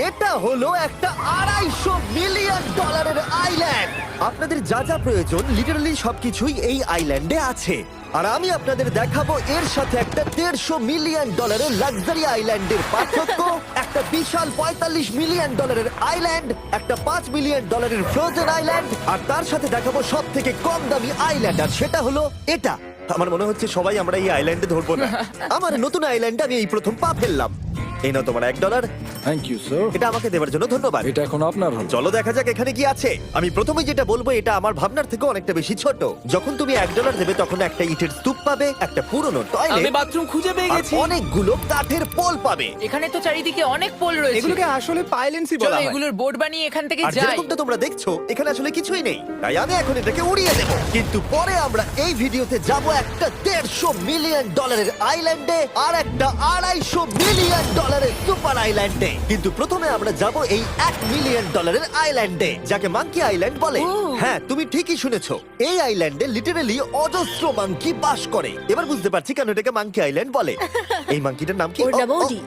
এটা হলো একটা $250 মিলিয়ন আইল্যান্ড। আপনাদের যা যা প্রয়োজন লিটারালি সবকিছুই এই আইল্যান্ডে আছে। আর আমি আপনাদের দেখাবো এর সাথে একটা $150 মিলিয়ন লাক্সারি আইল্যান্ডের পার্থক্য, একটা বিশাল $45 মিলিয়ন আইল্যান্ড, একটা $5 মিলিয়ন ফ্রোজেন আইল্যান্ড, আর তার সাথে দেখাবো সব থেকে কম দামি আইল্যান্ড, আর সেটা হলো এটা। আমার মনে হচ্ছে সবাই আমরা এই আইল্যান্ডে ধরবো না। আমার নতুন আইল্যান্ডে আমি এই প্রথম পা ফেললাম। এই নাও তোমার $1। Thank you sir. এটা আমাকে দেওয়ার জন্য ধন্যবাদ। এটা এখন আপনার হল। চলো দেখা যাক এখানে কি আছে। আমি প্রথমেই যেটা বলবো, এটা আমার ভাবনার থেকে অনেকটা বেশি ছোট। যখন তুমি $1 দেবে তখন একটা ইটের স্তূপ পাবে, একটা পুরনো আমি টয়লেট, বাথরুম খুঁজে পেয়ে আর গেছি। অনেকগুলো কাঠের পোল পাবে। এখানে তো চারিদিকে অনেক পোল রয়েছে। এগুলোকে আসলে পাইলেন্সি চলো বলা হয়। এগুলোর বোর্ড বানিয়ে এখান থেকে আর যাই। যেরকমটা তোমরা দেখছো এখানে আসলে কিছুই নেই, তাই আমি এখন এটাকে উড়িয়ে দেবো। কিন্তু পরে আমরা এই ভিডিওতে যাব একটা $150 মিলিয়ন আইল্যান্ডে আর একটা $250 মিলিয়ন সুপার আইল্যান্ডে। কিন্তু প্রথমে আমরা যাব এই $1 মিলিয়ন আইল্যান্ডে, যাকে মাঙ্কি আইল্যান্ড বলে। হ্যাঁ, তুমি ঠিকই শুনেছো, এই আইল্যান্ডে লিটারালি অজস্র মাঙ্কি বাস করে। এবার বুঝতে পারছি কেন এটাকে মাঙ্কি আইল্যান্ড বলে। এই মাঙ্কিটার নাম কি? ওর নাম ওডি।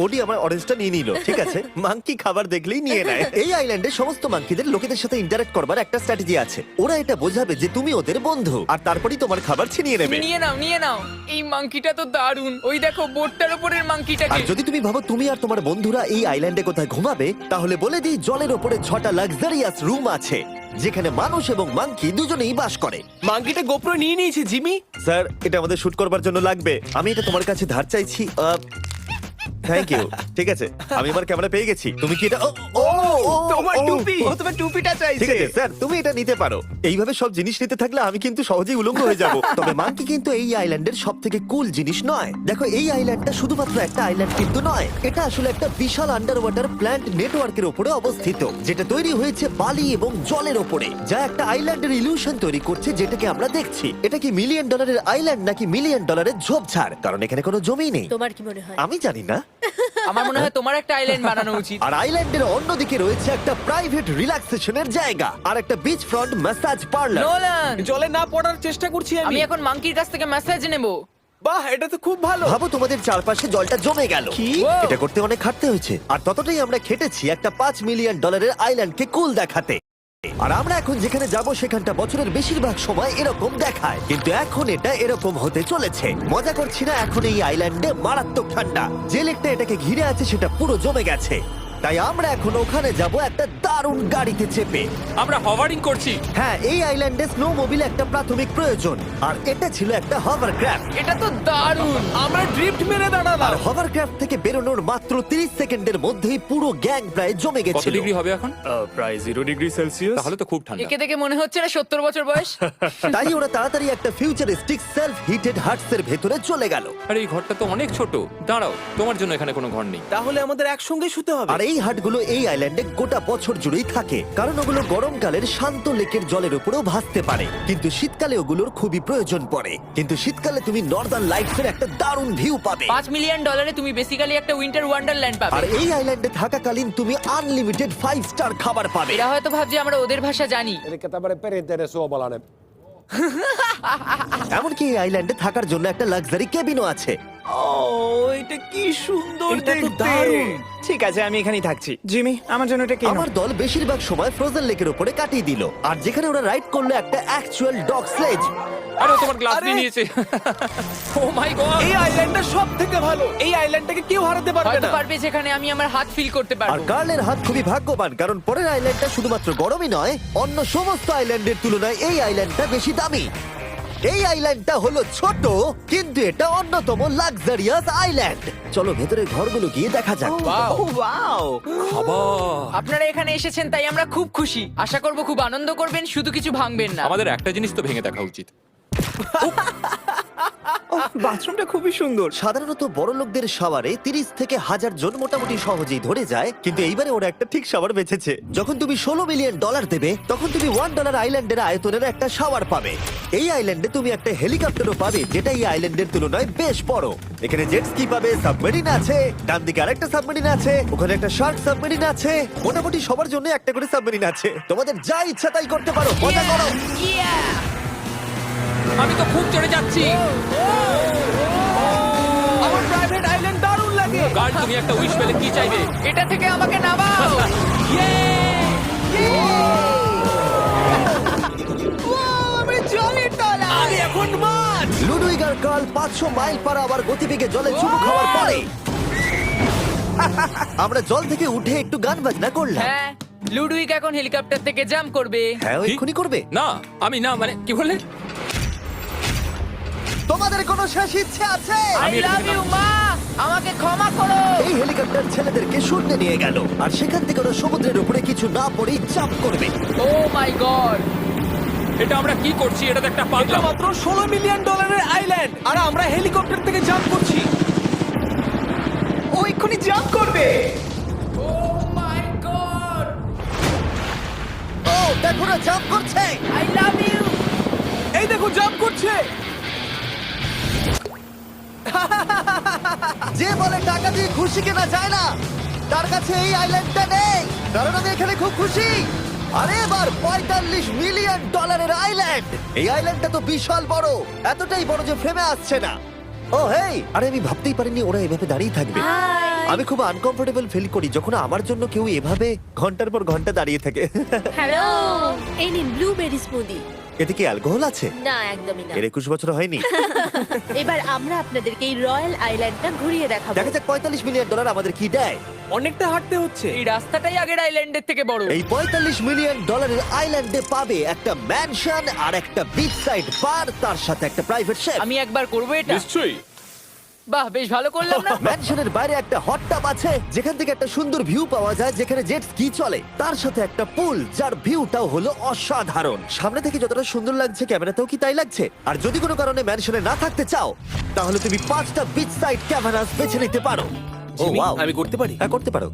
ওডি আমার অরেঞ্জটা নিয়ে নিল। ঠিক আছে, মাঙ্কি খাবার দেখলেই নিয়ে নেয়। এই আইল্যান্ডে সমস্ত মাঙ্কিদের লোকেদের সাথে ইন্টারঅ্যাক্ট করবার একটা স্ট্র্যাটেজি আছে। ওরা এটা বোঝাবে যে তুমি ওদের বন্ধু, আর তারপরেই তোমার খাবার ছিনিয়ে নেবে। নিয়ে নাও নিয়ে নাও। এই মাংকিটা তো দারুণ। ওই দেখো বোর্ডটার উপরের আর মাংকিটাকে। যদি তুমি ভাবো তুমি আর তোমার বন্ধুরা এই আইল্যান্ডে কোথায় ঘুমাবে, তাহলে বলে দিই জলের ওপরে 6টা লাক্সারিয়াস রুম আছে, যেখানে মানুষ এবং মাঙ্কি দুজনেই বাস করে। মাঙ্কিটা গোপ্রো নিয়ে নিয়েছে জিমি। স্যার, এটা আমাদের শুট করবার জন্য লাগবে। আমি এটা তোমার কাছে ধার চাইছি। Thank you. ঠিক আছে, আমি আমার ক্যামেরা পেয়ে গেছি। তুমি কি এটা? তোমার টুপি। ও তোমার টুপিটা ঠিক চাইছে। আছে স্যার, তুমি এটা নিতে পারো। এইভাবে সব জিনিস নিতে থাকলে আমি কিন্তু সহজেই উলঙ্গ হয়ে যাব। তবে মাঙ্কি কিন্তু এই আইল্যান্ডের সব থেকে কুল জিনিস নয়। দেখো, এই আইল্যান্ডটা শুধুমাত্র একটা আইল্যান্ড কিন্তু নয়, এটা আসলে একটা বিশাল আন্ডার ওয়াটার প্ল্যান্ট নেটওয়ার্কের উপরে অবস্থিত, যেটা তৈরি হয়েছে বালি এবং জলের ওপরে, যা একটা আইল্যান্ডের ইলিউশন তৈরি করছে, যেটাকে আমরা দেখছি। এটা কি $1 মিলিয়ন আইল্যান্ড নাকি $1 মিলিয়ন ঝোপঝাড়? কারণ এখানে কোনো জমি নেই। তোমার কি মনে হয়? আমি জানি না। আমার মনে হয় তোমার একটা আইল্যান্ড বানানো উচিত। আর আইল্যান্ডের অন্যদিকে রয়েছে একটা প্রাইভেট রিল্যাক্সেশনের জায়গা আর একটা beach front massage parlour. Nolan, জলে না পড়ার চেষ্টা করছি আমি আমি। এখন মাংকির কাছ থেকে মেসেজ নেব। বাহ, এটা তো খুব ভালো। ভাবো তোমাদের চারপাশে জলটা জমে গেল। কি? এটা করতে অনেক খাটতে হয়েছে, আর ততটাই আমরা খেটেছি একটা $5 মিলিয়ন আইল্যান্ডকে কুল দেখাতে। আর আমরা এখন যেখানে যাব সেখানটা বছরের বেশিরভাগ সময় এরকম দেখায়, কিন্তু এখন এটা এরকম হতে চলেছে। মজা করছি না, এখন এই আইল্যান্ডে মারাত্মক ঠান্ডা। যে লেকটা এটাকে ঘিরে আছে সেটা পুরো জমে গেছে, তাই আমরা এখন ওখানে যাব একটা দারুণ গাড়িতে চেপে। আমরা হভারিং করছি। হ্যাঁ, এই আইল্যান্ডে স্নো মোবিল একটা প্রাথমিক প্রয়োজন, আর এটা ছিল একটা হভারক্রাফট। এটা তো দারুণ। আমরা ড্রিফট মেরে দাঁড়ালাম। আর হভারক্রাফট থেকে বেরোনোর মাত্র 30 সেকেন্ডের মধ্যেই পুরো গ্যাং প্রায় জমে কত গেছিল। ডিগ্রি হবে এখন? প্রায় 0 ডিগ্রি সেলসিয়াস। তাহলে তো খুব ঠান্ডা। একে দেখে মনে হচ্ছে না 70 বছর বয়স। তাই ওরা তাড়াতাড়ি একটা ফিউচারিস্টিক সেলফ হিটেড হাটস এর ভেতরে চলে গেল। আরে এই ঘরটা তো অনেক ছোট। দাঁড়াও, তোমার জন্য এখানে কোনো ঘর নেই। তাহলে আমাদের একসঙ্গে শুতে হবে। আর এই হাটগুলো এই আইল্যান্ডে গোটা বছর জুড়েই থাকে, কারণ ওগুলো গরমকালের শান্ত লেকের জলের উপরেও ভাসতে পারে, কিন্তু শীতকালে ওগুলোর খুবই প্রয়োজন পড়ে। কিন্তু শীতকালে তুমি নর্দার্ন লাইটস এর একটা দারুণ ভিউ পাবে। $5 মিলিয়ন তুমি বেসিক্যালি একটা উইন্টার ওয়ান্ডারল্যান্ড আর পাবে। এই আইল্যান্ডে থাকাকালীন তুমি আনলিমিটেড 5 স্টার খাবার পাবে। এরা হয়তো ভাবছে আমরা ওদের ভাষা জানি। Eli tämmöinen perinteinen suomalainen. এমনকি এই আইল্যান্ডে থাকার জন্য একটা লাক্সারি কেবিনও আছে। ও, এটা কি সুন্দর এটা তো দেখতে। দারুণ। ঠিক আছে, আমি এখানেই থাকছি। জিমি, আমার জন্য এটা কিনো। আমার দল বেশিরভাগ সময় ফ্রোজেন লেকের উপরে কাটিয়ে দিল, আর যেখানে ওরা রাইড করলো একটা অ্যাকচুয়াল ডগ স্লেজ। আরে ও তোমার গ্লাস আরে! নিয়ে নিয়েছে। ও মাই গড! এই আইল্যান্ডটা সব থেকে ভালো। এই আইল্যান্ডটাকে কেউ হারাতে পারবে হয়তো না। পারবে, যেখানে আমি আমার হাত ফিল করতে আর পারবো। কার্লের হাত খুবই ভাগ্যবান, কারণ পরের আইল্যান্ডটা শুধুমাত্র গরমই নয়, অন্য সমস্ত আইল্যান্ডের তুলনায় এই আইল্যান্ডটা বেশি দামি। এই আইল্যান্ডটা হলো ছোট, কিন্তু এটা অন্যতম লাক্সারিয়াস আইল্যান্ড। চলো ভেতরে ঘরগুলো গিয়ে দেখা যাক। ও, ওয়াও। খাবার। আপনারা এখানে এসেছেন তাই আমরা খুব খুশি। আশা করব খুব আনন্দ করবেন, শুধু কিছু ভাঙবেন না। আমাদের একটা জিনিস তো ভেঙে দেখা উচিত। বাথরুমটা খুবই সুন্দর। সাধারণত বড় লোকদের শাওয়ারে 30 থেকে 1000 জন মোটামুটি সহজেই ধরে যায়, কিন্তু এইবারে ওরা একটা ঠিক শাওয়ার বেঁচেছে। যখন তুমি $16 মিলিয়ন দেবে, তখন তুমি $1 আইল্যান্ডের আয়তনের একটা শাওয়ার পাবে। এই আইল্যান্ডে তুমি একটা হেলিকপ্টারও পাবে, যেটা এই আইল্যান্ডের তুলনায় বেশ বড়। এখানে জেট স্কি পাবে, সাবমেরিন আছে, ডান দিকে আরেকটা সাবমেরিন আছে, ওখানে একটা শার্ক সাবমেরিন আছে। মোটামুটি সবার জন্য একটা করে সাবমেরিন আছে। তোমাদের যা ইচ্ছা তাই করতে পারো, মজা করো। আমি তো খুব চড়ে যাচ্ছি। আমার প্রাইভেট আইল্যান্ড দারুণ লাগে। গার্ড, তুমি একটা উইশ পেলে কি চাইবে? এটা থেকে আমাকে না কার্ল 500 মাইল পার আওয়ার গতিবেগে জলে চুমু খাওয়ার পরে আমরা জল থেকে উঠে একটু গান বাজনা করলাম। হ্যাঁ লুডুইক এখন হেলিকপ্টার থেকে জাম্প করবে। হ্যাঁ ও এক্ষুনি করবে। না আমি না মানে কি বললে? তোমাদের কোনো শেষ ইচ্ছে আছে? আই লাভ ইউ মা, আমাকে ক্ষমা করো। এই হেলিকপ্টার ছেলেদেরকে শূন্যে নিয়ে গেল আর সেখান থেকে ওরা সমুদ্রের উপরে কিছু না পড়েই জাম্প করবে। ও মাই গড, এটা আমরা কি করছি? এটা তো একটা পাগলা। মাত্র $16 মিলিয়ন আইল্যান্ড আর আমরা হেলিকপ্টার থেকে জাম্প করছি। ও এক্ষুনি জাম্প করবে। ও মাই গড, ও দেখো না জাম্প করছে। I love you. এই দেখো জাম্প করছে। যে বলে টাকা দিয়ে খুশি কেনা যায় না, তার কাছে এই আইল্যান্ডটা নেই। কারণ আমি এখানে খুব খুশি। আরে এবার $45 মিলিয়ন আইল্যান্ড। এই আইল্যান্ডটা তো বিশাল বড়, এতটাই বড় যে ফ্রেমে আসছে না। ও হেই, আরে আমি ভাবতেই পারিনি ওরা এভাবে দাঁড়িয়ে থাকবে। আমি খুব আনকমফোর্টেবল ফিল করি যখন আমার জন্য কেউ এভাবে ঘন্টার পর ঘন্টা দাঁড়িয়ে থাকে। হ্যালো, এই নিন ব্লুবেরি স্মুদি। এতে কি অ্যালকোহল আছে? না, একদমই না। এর 21 বছর হয়নি। এবার আমরা আপনাদেরকে এই রয়্যাল আইল্যান্ডটা ঘুরিয়ে দেখাবো। দেখা যাক $45 মিলিয়ন আমাদের কি দেয়। অনেকটা হাঁটতে হচ্ছে। এই রাস্তাটাই আগের আইল্যান্ডের থেকে বড়। এই $45 মিলিয়ন আইল্যান্ডে পাবে একটা ম্যানশন আর একটা বিচ সাইড বার, তার সাথে একটা প্রাইভেট শেফ। আমি একবার করব এটা। নিশ্চয়ই। বাহ, বেশ ভালো করলাম না? ম্যানশনের বাইরে একটা হট টাব আছে যেখান থেকে একটা সুন্দর ভিউ পাওয়া যায়, যেখানে জেট স্কি চলে। তার সাথে একটা পুল যার ভিউটাও হলো অসাধারণ। সামনে থেকে যতটা সুন্দর লাগছে ক্যামেরাতেও কি তাই লাগছে। আর যদি কোনো কারণে ম্যানশনে না থাকতে চাও তাহলে তুমি 5টা বিচ সাইড ক্যামেরাস বেছে নিতে পারো। ও জিমি, ওয়াও, আমি করতে পারি? হ্যাঁ করতে পারো।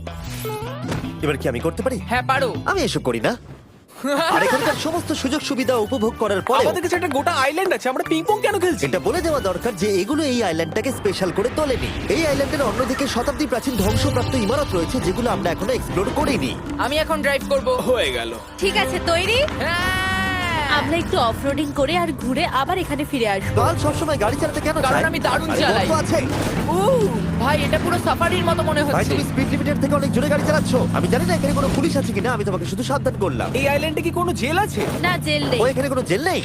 এবার কি আমি করতে পারি? হ্যাঁ পারো। আমি এসব করি না। আর এখানকার সমস্ত সুযোগ সুবিধা উপভোগ করার পরে আমাদের কাছে একটা গোটা আইল্যান্ড আছে, আমরা পিং পং কেন খেলছি? এটা বলে দেওয়া দরকার যে এগুলো এই আইল্যান্ডটাকে স্পেশাল করে তোলেনি। এই আইল্যান্ডের অন্যদিকে শতাব্দী প্রাচীন ধ্বংসপ্রাপ্ত ইমারত রয়েছে যেগুলো আমরা এখনো এক্সপ্লোর করিনি। আমি এখন ড্রাইভ করব। হয়ে গেল। ঠিক আছে, তৈরি? হ্যাঁ। আমরা একটু অফরোডিং করে আর ঘুরে আবার এখানে ফিরে আসবো। কাল সবসময় গাড়ি চালাতে কেন কারণ চায়? আমি দারুণ আরে চালাই। গল্প আছে। ভাই এটা পুরো সাফারির মতো মনে ভাই হচ্ছে। তুমি স্পিড লিমিটের থেকে অনেক জোরে গাড়ি চালাচ্ছ। আমি জানি না এখানে কোনো পুলিশ আছে কিনা, আমি তোমাকে শুধু সাবধান করলাম। এই আইল্যান্ডে কি কোনো জেল আছে? না, জেল নেই। ও এখানে কোনো জেল নেই।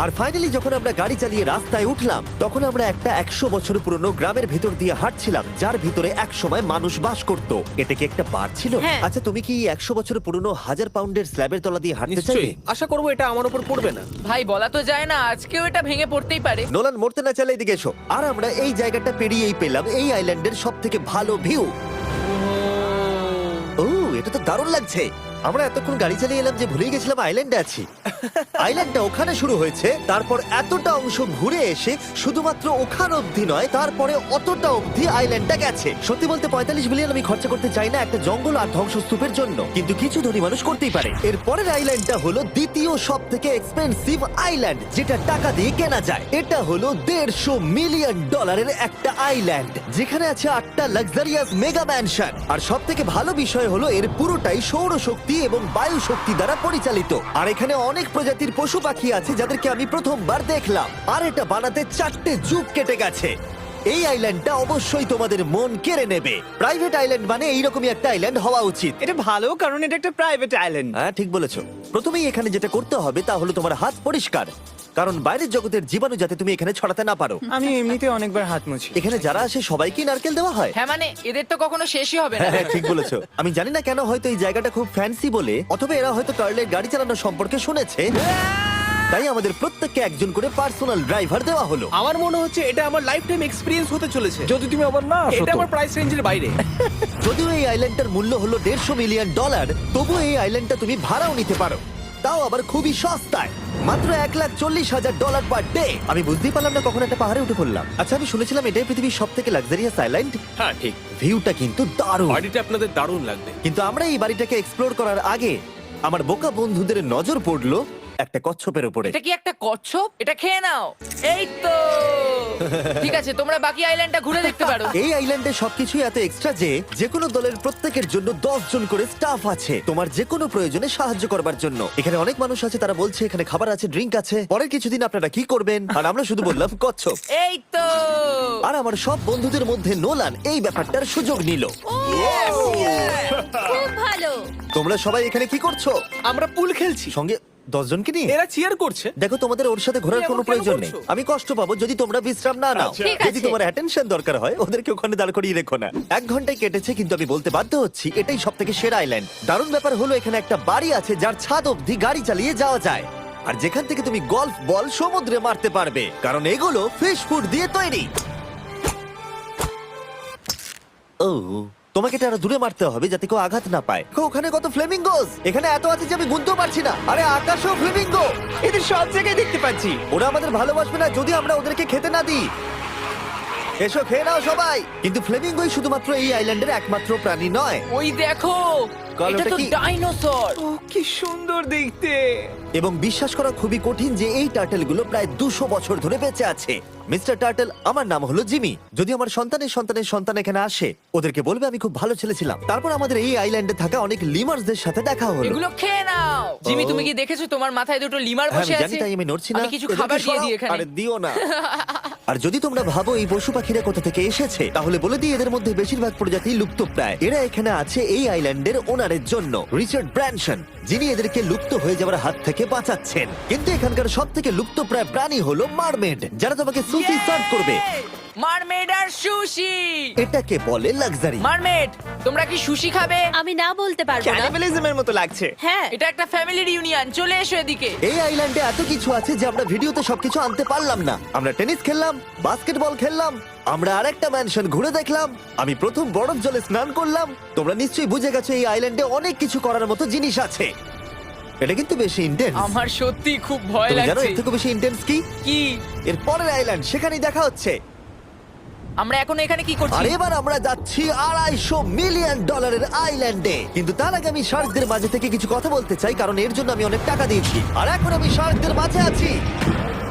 আর ফাইনালি যখন আমরা গাড়ি চালিয়ে রাস্তায় উঠলাম তখন আমরা একটা 100 বছর পুরনো গ্রামের ভিতর দিয়ে হাঁটছিলাম যার ভিতরে এক সময় মানুষ বাস করত। এটা কি একটা বার ছিল? হ্যাঁ। আচ্ছা তুমি কি 100 বছর পুরনো 1000 পাউন্ডের স্ল্যাবের তলা দিয়ে হাঁটতে চাইবে? নিশ্চয়ই। আশা করবো এটা আমার উপর পড়বে না। ভাই বলা তো যায় না, আজকেও এটা ভেঙে পড়তেই পারে। নোলান মরতে না চাইলে এদিকে এসো। আর আমরা এই জায়গাটা পেরিয়েই পেলাম এই আইল্যান্ডের সব থেকে ভালো ভিউ। ও এটা তো দারুণ লাগছে। আমরা এতক্ষণ গাড়ি চালিয়ে এলাম যে ভুলেই গেছিলাম আইল্যান্ডে আছি। আইল্যান্ডটা ওখানে শুরু হয়েছে, তারপর এতটা অংশ ঘুরে এসে শুধুমাত্র ওখান অবধি নয়, তারপরে অতটা অবধি আইল্যান্ডটা গেছে। সত্যি বলতে 45 মিলিয়ন আমি খরচা করতে চাই না একটা জঙ্গল আর ধ্বংসস্তূপের জন্য, কিন্তু কিছু ধনী মানুষ করতেই পারে। এর পরের আইল্যান্ডটা হলো দ্বিতীয় সব থেকে এক্সপেন্সিভ আইল্যান্ড, যেটা টাকা দিয়ে কেনা যায়। এটা হলো $150 মিলিয়ন একটা আইল্যান্ড যেখানে আছে 8টা লাক্সারিয়াস মেগা ম্যানশন। আর সব থেকে ভালো বিষয় হলো এর পুরোটাই সৌরশক্তি এবং বায়ু শক্তি দ্বারা পরিচালিত। আর এখানে অনেক প্রজাতির পশু পাখি আছে যাদেরকে আমি প্রথমবার দেখলাম। আর এটা বানাতে 4টে যুগ কেটে গেছে। এই আইল্যান্ডটা অবশ্যই তোমাদের মন কেড়ে নেবে। প্রাইভেট আইল্যান্ড মানে এইরকমই একটা আইল্যান্ড হওয়া উচিত। এটা ভালো, কারণ এটা একটা প্রাইভেট আইল্যান্ড। হ্যাঁ ঠিক বলেছো। প্রথমেই এখানে যেটা করতে হবে তা হলো তোমার হাত পরিষ্কার, কারণ বাইরের জগতের জীবাণু যাতে তুমি এখানে ছড়াতে না পারো। আমি এমনিতে অনেকবার হাত মুছি। এখানে যারা আসে সবাইকেই নারকেল দেওয়া হয়। হ্যাঁ মানে এদের তো কখনো শেষই হবে না। হ্যাঁ ঠিক বলেছো। আমি জানি না কেন, হয়তো এই জায়গাটা খুব ফ্যান্সি বলে, অথবা এরা হয়তো কার্লের গাড়ি চালানো সম্পর্কে শুনেছে, তাই আমাদের প্রত্যেককে একজন করে পার্সোনাল ড্রাইভার দেওয়া হলো। আমার মনে হচ্ছে এটা আমার লাইফ টাইম এক্সপিরিয়েন্স হতে চলেছে। যদি তুমি আবার না আসো এটা তো। আমার প্রাইস রেঞ্জের বাইরে। যদিও এই আইল্যান্ডটার মূল্য হলো $150 মিলিয়ন, তবুও এই আইল্যান্ডটা তুমি ভাড়াও নিতে পারো, তাও আবার খুবই সস্তায়, মাত্র $140,000 পার ডে। আমি বুঝতেই পারলাম না কখন একটা পাহাড়ে উঠে পড়লাম। আচ্ছা আমি শুনেছিলাম এটাই পৃথিবীর সব থেকে লাক্সারিয়াস আইল্যান্ড। হ্যাঁ ঠিক। ভিউটা কিন্তু দারুণ। বাড়িটা আপনাদের দারুণ লাগবে। কিন্তু আমরা এই বাড়িটাকে এক্সপ্লোর করার আগে আমার বোকা বন্ধুদের নজর পড়লো একটা কচ্ছপের উপরে। এটা কি একটা কচ্ছপ? এটা খেয়ে নাও। এই তো ঠিক আছে, তোমরা বাকি আইল্যান্ডটা ঘুরে দেখতে পারো। এই আইল্যান্ডে সবকিছুই এত এক্সট্রা যে যেকোনো দলের প্রত্যেকের জন্য 10 জন করে স্টাফ আছে তোমার যে কোনো প্রয়োজনে সাহায্য করবার জন্য। এখানে অনেক মানুষ আছে, তারা বলছে এখানে খাবার আছে, ড্রিঙ্ক আছে, পরের কিছুদিন আপনারা কি করবেন, আর আমরা শুধু বললাম কচ্ছপ। এই তো আর আমার সব বন্ধুদের মধ্যে নোলান এই ব্যাপারটার সুযোগ নিল। খুব ভালো। তোমরা সবাই এখানে কি করছো? আমরা পুল খেলছি। সঙ্গে 10 জনকে নিয়ে এরা চিয়ার করছে। দেখো, তোমাদের ওর সাথে ঘোরার তুমি কোনো এমন কেন প্রয়োজন নেই। করছো? আমি কষ্ট পাবো যদি তোমরা বিশ্রাম না নাও। ঠিক যদি আছে। তোমার অ্যাটেনশন দরকার হয় ওদেরকে ওখানে দাঁড় করিয়ে রেখো না। 1 ঘন্টায় কেটেছে, কিন্তু আমি বলতে বাধ্য হচ্ছি এটাই সব থেকে সেরা আইল্যান্ড। দারুণ ব্যাপার হলো এখানে একটা বাড়ি আছে যার ছাদ অবধি গাড়ি চালিয়ে যাওয়া যায়, আর যেখান থেকে তুমি গলফ বল সমুদ্রে মারতে পারবে, কারণ এগুলো ফিশ ফুড দিয়ে তৈরি। ও, তোমাকে এটা আরো দূরে মারতে হবে যাতে কেউ আঘাত না পায়। দেখো, ওখানে কত ফ্লেমিঙ্গোস! এখানে এত আছে যে আমি গুনতেও পারছি না। আরে আকাশও ফ্লেমিঙ্গো! এদের সব জায়গায় দেখতে পাচ্ছি। ওরা আমাদের ভালোবাসবে না যদি আমরা ওদেরকে খেতে না দিই। এসো, খেয়ে নাও সবাই। কিন্তু ফ্লেমিঙ্গোই শুধুমাত্র এই আইল্যান্ডের একমাত্র প্রাণী নয়। ওই দেখো, কাল এটা ওটা তো কি? ডাইনোসর। ও কি সুন্দর দেখতে। এবং বিশ্বাস করা খুবই কঠিন যে এই টার্টেলগুলো প্রায় 200 বছর ধরে বেঁচে আছে। মিস্টার টার্টেল, আমার নাম হলো জিমি। যদি আমার সন্তানের সন্তানের সন্তান এখানে আসে, ওদেরকে বলবে আমি খুব ভালো ছেলে ছিলাম। তারপর আমাদের এই আইল্যান্ডে থাকা অনেক লিমার্সদের সাথে দেখা হলো। এগুলো খেয়ে নাও। জিমি, তুমি কি দেখেছো তোমার মাথায় দুটো লিমার হ্যাঁ, বসে আমি জানি, আছে? তাই আমি নড়ছি না। আমি কিছু এদেরকে খাবার দিয়ে সরাও। দিই এখানে। আরে দিও না। আর যদি তোমরা ভাবো এই পশু পাখিরা কোথা থেকে এসেছে, তাহলে বলে দিই এদের মধ্যে বেশিরভাগ প্রজাতি লুপ্তপ্রায়। এরা এখানে আছে এই আইল্যান্ডের ওনারের জন্য, রিচার্ড ব্র্যানসন, যিনি এদেরকে লুপ্ত হয়ে যাওয়ার হাত থেকে বাঁচাচ্ছেন। কিন্তু এখানকার সব থেকে লুপ্তপ্রায় প্রাণী হলো মারমেড, যারা তোমাকে সুশি সার্ভ করবে। মারমেড আর সুশি। এটাকে বলে লাক্সারি। মারমেড, তোমরা কি সুশি খাবে? আমি না বলতে পারবো না। ক্যানিবালিজমের মতো লাগছে। হ্যাঁ, এটা একটা ফ্যামিলি রিউনিয়ন, চলে এসো এদিকে। এই আইল্যান্ডে এত কিছু আছে যে আমরা ভিডিওতে সবকিছু আনতে পারলাম না। আমরা টেনিস খেললাম, বাস্কেটবল খেললাম, আমরা আরেকটা ম্যানশন ঘুরে দেখলাম, আমি প্রথম বরফ জলে স্নান করলাম। তোমরা নিশ্চয়ই বুঝে গেছো এই আইল্যান্ডে অনেক কিছু করার মতো জিনিস আছে। এটা কিন্তু বেশি ইন্টেন্স। আমার সত্যি খুব ভয় তুমি জানো লাগছে। এর থেকে বেশি ইন্টেন্স কি? কি? এর পরের আইল্যান্ড, সেখানেই দেখা হচ্ছে। আমরা এখন এখানে কি আর করছি? এবার আমরা যাচ্ছি $250 মিলিয়ন আইল্যান্ডে। কিন্তু তার আগে আমি শার্কদের মাঝে থেকে কিছু কথা বলতে চাই, কারণ এর জন্য আমি অনেক টাকা দিয়েছি। আর এখন আমি শার্কদের মাঝে আছি।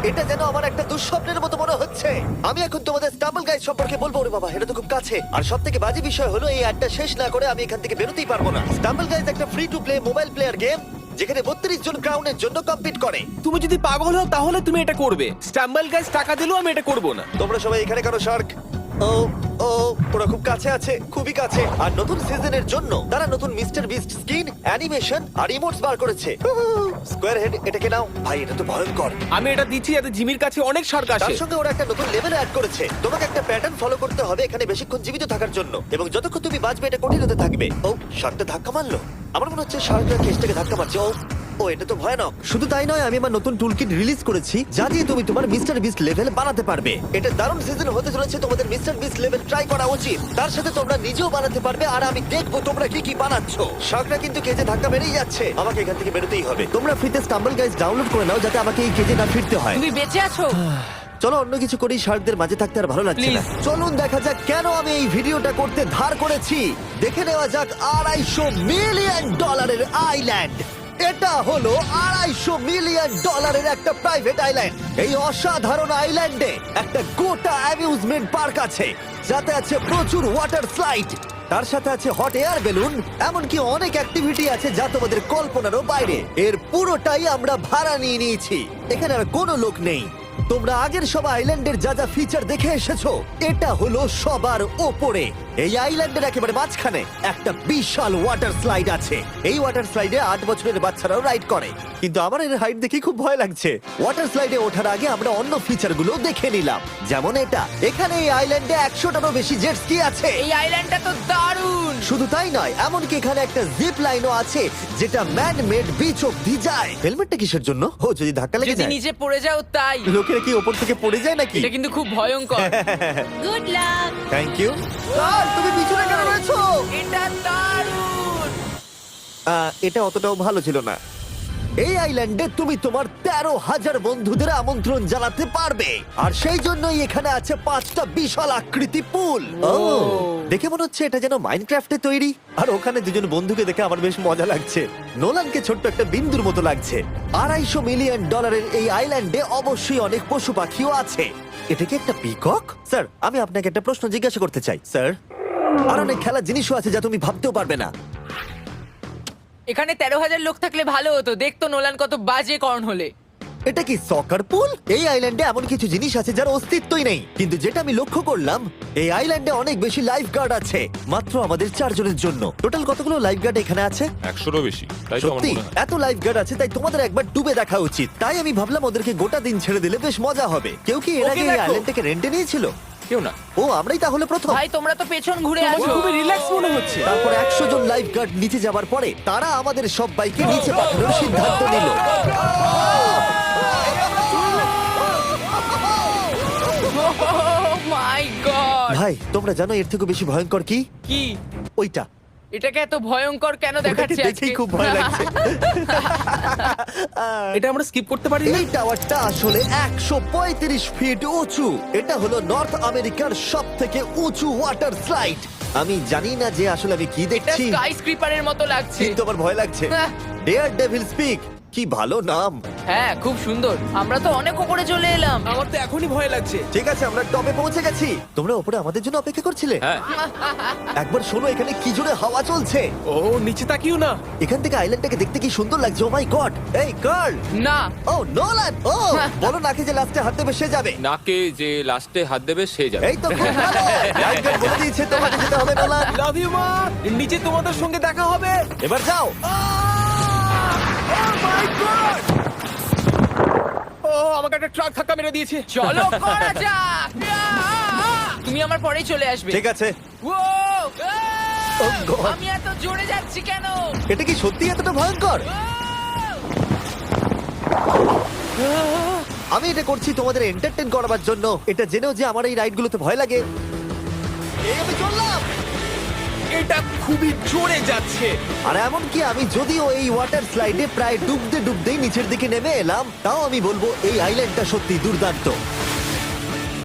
এটা যেন আমার একটা দুঃস্বপ্নের মতো মনে হচ্ছে। আমি এখন তোমাদের স্টাম্বল গাইড সম্পর্কে বলবো। ওরে বাবা, এটা তো খুব কাছে। আর সব থেকে বাজে বিষয় হলো এই অ্যাডটা শেষ না করে আমি এখান থেকে বেরোতেই পারবো না। স্টাম্বল গাইজ একটা free to play mobile player game, যেখানে 32 জন ক্রাউনের জন্য কম্পিট করে। তুমি যদি পাগল হও তাহলে তুমি এটা করবে। স্টাম্বল গাইজ টাকা দিলেও আমি এটা করব না। তোমরা সবাই এখানে কেন শার্ক? ও ও, ওরা খুব কাছে আছে, খুবই কাছে। আর নতুন সিজনের জন্য তারা নতুন মিস্টার বিস্ট স্কিন, অ্যানিমেশন আর ইমোটস বার করেছে। স্কোয়ার হেড, এটাকে নাও ভাই, এটা তো ভয়ঙ্কর। আমি এটা দিচ্ছি যাতে জিমির কাছে অনেক সার্ক তার আসে। সঙ্গে ওরা একটা নতুন লেভেল অ্যাড করেছে। তোমাকে একটা প্যাটার্ন ফলো করতে হবে এখানে বেশিক্ষণ জীবিত থাকার জন্য, এবং যতক্ষণ তুমি বাঁচবে এটা কঠিন হতে থাকবে। ও, শার্কটা ধাক্কা মারলো। আমার মনে হচ্ছে শার্কটা কেসটাকে ধাক্কা মারছে। ও, এটা তো ভয়ানক। শুধু তাই নয়, আমি আমার নতুন টুলকিট রিলিজ করেছি যা দিয়ে তুমি তোমার মিস্টার বিস্ট লেভেল বানাতে পারবে। এটা দারুণ সিজন হতে চলেছে, তোমাদের মিস্টার বিস্ট লেভেল ট্রাই করা উচিত। তার সাথে তোমরা নিজেও বানাতে পারবে, আর আমি দেখবো তোমরা কি কি বানাচ্ছ। শার্কটা কিন্তু কেজে ধাক্কা মেরেই যাচ্ছে, আমাকে এখান থেকে বেরোতেই হবে। তোমরা ফ্রিতে স্টাম্বল গাইজ ডাউনলোড করে নাও যাতে আমাকে এই কেজে না ফিরতে হয়। তুমি বেঁচে আছো? চলো অন্য কিছু করি, শার্কদের মাঝে থাকতে আর ভালো লাগছে না। চলুন দেখা যাক কেন আমি এই ভিডিওটা করতে ধার করেছি। দেখে নেওয়া যাক $250 মিলিয়ন আইল্যান্ড। এটা হলো $250 মিলিয়ন একটা প্রাইভেট আইল্যান্ড। এই অসাধারণ আইল্যান্ডে একটা গোটা অ্যামিউজমেন্ট পার্ক আছে, যাতে আছে প্রচুর ওয়াটার স্লাইড, তার সাথে আছে হট এয়ার বেলুন, এমনকি অনেক অ্যাক্টিভিটি আছে যা তোমাদের কল্পনারও বাইরে। এর পুরোটাই আমরা ভাড়া নিয়ে নিয়েছি। এখানে আর কোনো লোক নেই। তোমরা আগের সব আইল্যান্ডের যা যা ফিচার দেখে এসেছো, এটা হলো সবার ওপরে। এই আইল্যান্ডের একেবারে মাঝখানে একটা বিশাল ওয়াটার স্লাইড আছে। এই ওয়াটার স্লাইডে 8 বছরের বাচ্চারাও রাইড করে, কিন্তু আমার এর হাইট দেখে খুব ভয় লাগছে। ওয়াটার স্লাইডে ওঠার আগে আমরা অন্য ফিচারগুলো দেখে নিলাম, যেমন এটা। এখানে এই আইল্যান্ডে 100টারও বেশি জেট স্কি আছে। এই আইল্যান্ডটা তো দারুণ। শুধু তাই নয়, এমনকি এখানে একটা জিপ লাইনও আছে যেটা ম্যান মেড বিচ অব্দি যায়। হেলমেটটা কিসের জন্য? ও, যদি ধাক্কা লেগে যদি যায়। নিচে পড়ে যাও তাই। লোকেরা কি ওপর থেকে পড়ে যায় নাকি? এটা কিন্তু খুব ভয়ঙ্কর। Good luck. Thank you. তুমি পিছনে কেন রয়েছো? এটা দারুণ। এটা অতটাও ভালো ছিল না। এই আইল্যান্ডে তুমি তোমার 13,000 বন্ধুদের আমন্ত্রণ জানাতে পারবে, আর সেই জন্যই এখানে আছে 5টা বিশাল আকৃতি পুল। ও, দেখে মনে হচ্ছে এটা যেন মাইনক্রাফটে তৈরি। আর ওখানে দুজন বন্ধুকে দেখে আমার বেশ মজা লাগছে। নোলানকে ছোট্ট একটা বিন্দুর মতো লাগছে। $250 মিলিয়ন এই আইল্যান্ডে অবশ্যই অনেক পশু পাখিও আছে। এটা কি একটা পিকক? স্যার, আমি আপনাকে একটা প্রশ্ন জিজ্ঞাসা করতে চাই। স্যার, আর অনেক খেলার জিনিসও আছে যা তুমি ভাবতেও পারবে না। এখানে 13,000 লোক থাকলে ভালো হতো, দেখতো নোলান কত বাজে কর্ন হলে। এটা কি সকার পুল? এই আইল্যান্ডে এমন কিছু জিনিস আছে যার অস্তিত্বই নেই, কিন্তু যেটা আমি লক্ষ্য করলাম এই আইল্যান্ডে অনেক বেশি লাইফ গার্ড আছে, মাত্র আমাদের 4 জনের জন্য। টোটাল কতগুলো লাইফ গার্ড এখানে আছে? 100-এরও বেশি, তাই তো আমার সত্যি মনে হয়। এত লাইফ গার্ড আছে, তাই তোমাদের একবার ডুবে দেখা উচিত। তাই আমি ভাবলাম ওদেরকে গোটা দিন ছেড়ে দিলে বেশ মজা হবে। কেউ কি এর ওকে আগে এই দেখো। আইল্যান্ডটাকে রেন্টে নিয়েছিল? কেউ না। ও, আমরাই তাহলে প্রথম। ভাই তোমরা তো পেছন ঘুরে আমার আসো। খুবই রিল্যাক্স মনে হচ্ছে। তারপর 100 জন লাইফ গার্ড নিচে যাবার পরে তারা আমাদের সব বাইকে নিচে পাঠানোর সিদ্ধান্ত নিল। মাই গড, ভাই, তোমরা জানো এর থেকে বেশি ভয়ঙ্কর কি? কি ওইটা। এটাকে এত ভয়ঙ্কর কেন ওটাকে দেখাচ্ছে আজকে? দেখেই খুব ভয় লাগছে। এটা আমরা স্কিপ করতে পারি না? এই টাওয়ারটা আসলে 135 ফিট উঁচু। এটা হলো নর্থ আমেরিকার সব থেকে উঁচু ওয়াটার স্লাইড। আমি জানি না যে আসলে আমি কি এটা দেখছি, স্কাই স্ক্রিপারের মতো লাগছে। কিন্তু আমার ভয় লাগছে। হ্যাঁ। ডেয়ার ডেভিল স্পিক, কি ভালো নাম। হ্যাঁ, খুব সুন্দর। আমরা তো অনেক উপরে চলে এলাম। আমার তো এখনই ভয় লাগছে। ঠিক আছে, আমরা টপে পৌঁছে গেছি। তোমরা উপরে আমাদের জন্য অপেক্ষা করছিলে? হ্যাঁ, একবার শোনো, এখানে কি জোরে হাওয়া চলছে। ও নিচে তাকিও না। এখান থেকে আইল্যান্ডটাকে দেখতে কি সুন্দর লাগছে। ও মাই গড। এই গার্ল, না, ও নোলান, ও বলো নাকি যে লাস্টে হাত দেবে সে যাবে। নাকে যে লাস্টে হাত দেবে সে যাবে। এই তো খুব ভালো। লাইফগার্ড বলে দিয়েছে তোমাকে যেতে হবে নোলান। লাভ ইউ মা। নিচে তোমাদের সঙ্গে দেখা হবে। এবার যাও। ও আমাকে একটা ট্রাক ধাক্কা মেরে দিয়েছে। চলো করা যাক। তুমি আমার পরেই চলে আসবে। ঠিক আছে। ও, Oh God! আমি এত জোরে যাচ্ছি কেন? এটা কি সত্যি এতটা ভয়ঙ্কর? আমি এটা করছি তোমাদের এন্টারটেইন করার জন্য। এটা জেনেও যে আমার এই রাইডগুলোতে ভয় লাগে। এই আমি চললাম। এটা খুবই জোরে যাচ্ছে। আর এমনকি আমি যদিও এই ওয়াটার স্লাইডে প্রায় ডুবতে ডুবতেই নিচের দিকে নেমে এলাম, তাও আমি বলবো এই আইল্যান্ডটা সত্যি দুর্দান্ত।